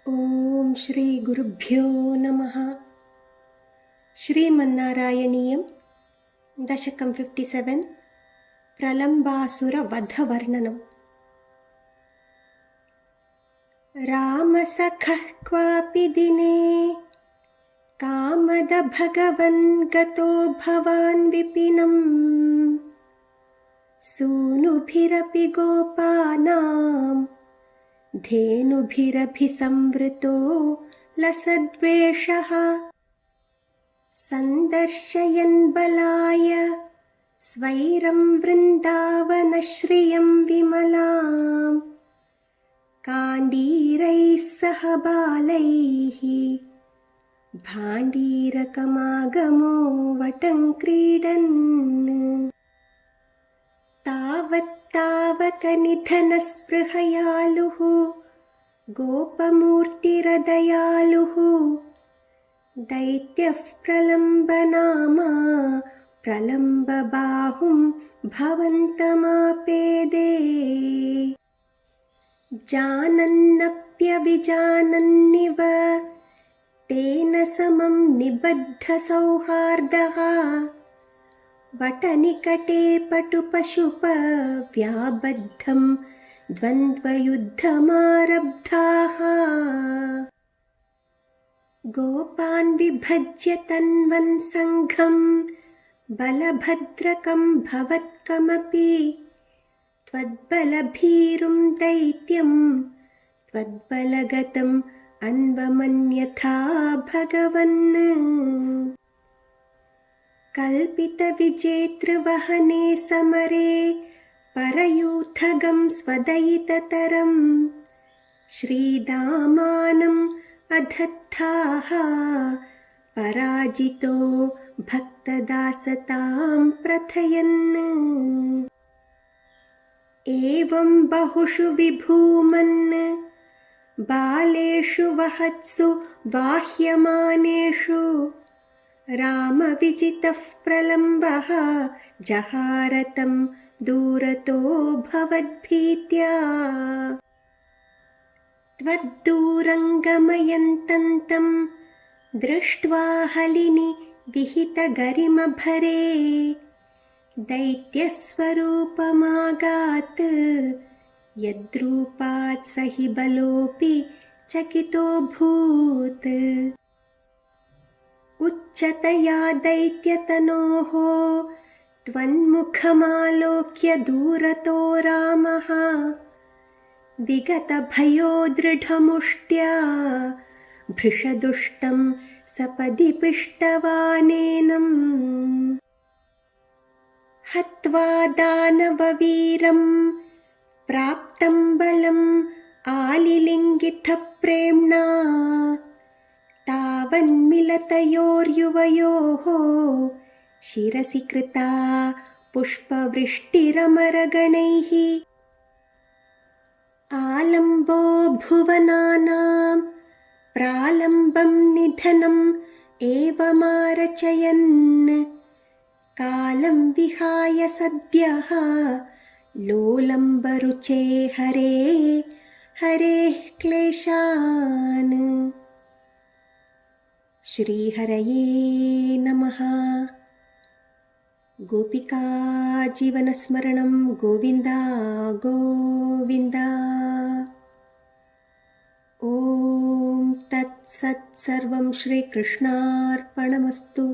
ఓం శ్రీ గురుభ్యో నమః. శ్రీమన్నారాయణీయం దశకం 57 ప్రలంబాసుర వధ వర్ణనం. రామసఖః క్వాపి దినే కామద భగవన్ గతో భవాన్ విపినం సూనుభిరపి గోపానాం धेनुभिरभिसंवृतो लसद्वेषः सन्दर्शयन् बलाय स्वैरं वृन्दावनश्रियं विमलां काण्डीरैः सह बालैः भाण्डीरकमागमो वटं क्रीडन् तावकनिधनस्पृहयालुः गोपमूर्तिरदयालुः दैत्यः प्रलम्बनामा प्रलम्बबाहुं भवन्तमापेदे जानन्नप्यविजानन्निव तेन समं निबद्धसौहार्दः वटनिकटे पटुपशुपव्याबद्धं द्वन्द्वयुद्धमारब्धाः गोपान् विभज्य तन्वन् सङ्घं बलभद्रकं भवत्कमपि त्वद्बलभीरुं दैत्यं त्वद्बलगतम् अन्वमन्यथा भगवन् कल्पितविजेतृवहने समरे परयूथगं स्वदयिततरं श्रीदामानम् अधत्ताः पराजितो भक्तदासतां प्रथयन् एवं बहुषु विभूमन् बालेषु वहत्सु वाह्यमानेषु रामविजितः प्रलम्बः जहारतं दूरतो भवद्भीत्या त्वद्दूरङ्गमयन्तन्तं दृष्ट्वा हलिनि विहितगरिमभरे दैत्यस्वरूपमागात् यद्रूपात् स हि बलोऽपि चकितोऽभूत् उच्चतया दैत्यतनोः त्वन्मुखमालोक्य दूरतो रामः विगतभयो दृढमुष्ट्या भृशदुष्टं सपदि पिष्टवानेनम् हत्वा दानववीरं प्राप्तं बलम् आलिलिङ्गितप्रेम्णा तावन्मिलतयोर्युवयोः शिरसि कृता पुष्पवृष्टिरमरगणैः आलम्बो भुवनानां प्रालम्बं निधनम् एवमारचयन् कालं विहाय सद्यः लोलम्बरुचे हरे हरेः क्लेशान्. श्रीहरये नमः. गोपिका जीवनस्मरणं गोविन्दा गोविन्दा. ॐ तत्सत् सर्वं श्रीकृष्णार्पणमस्तु.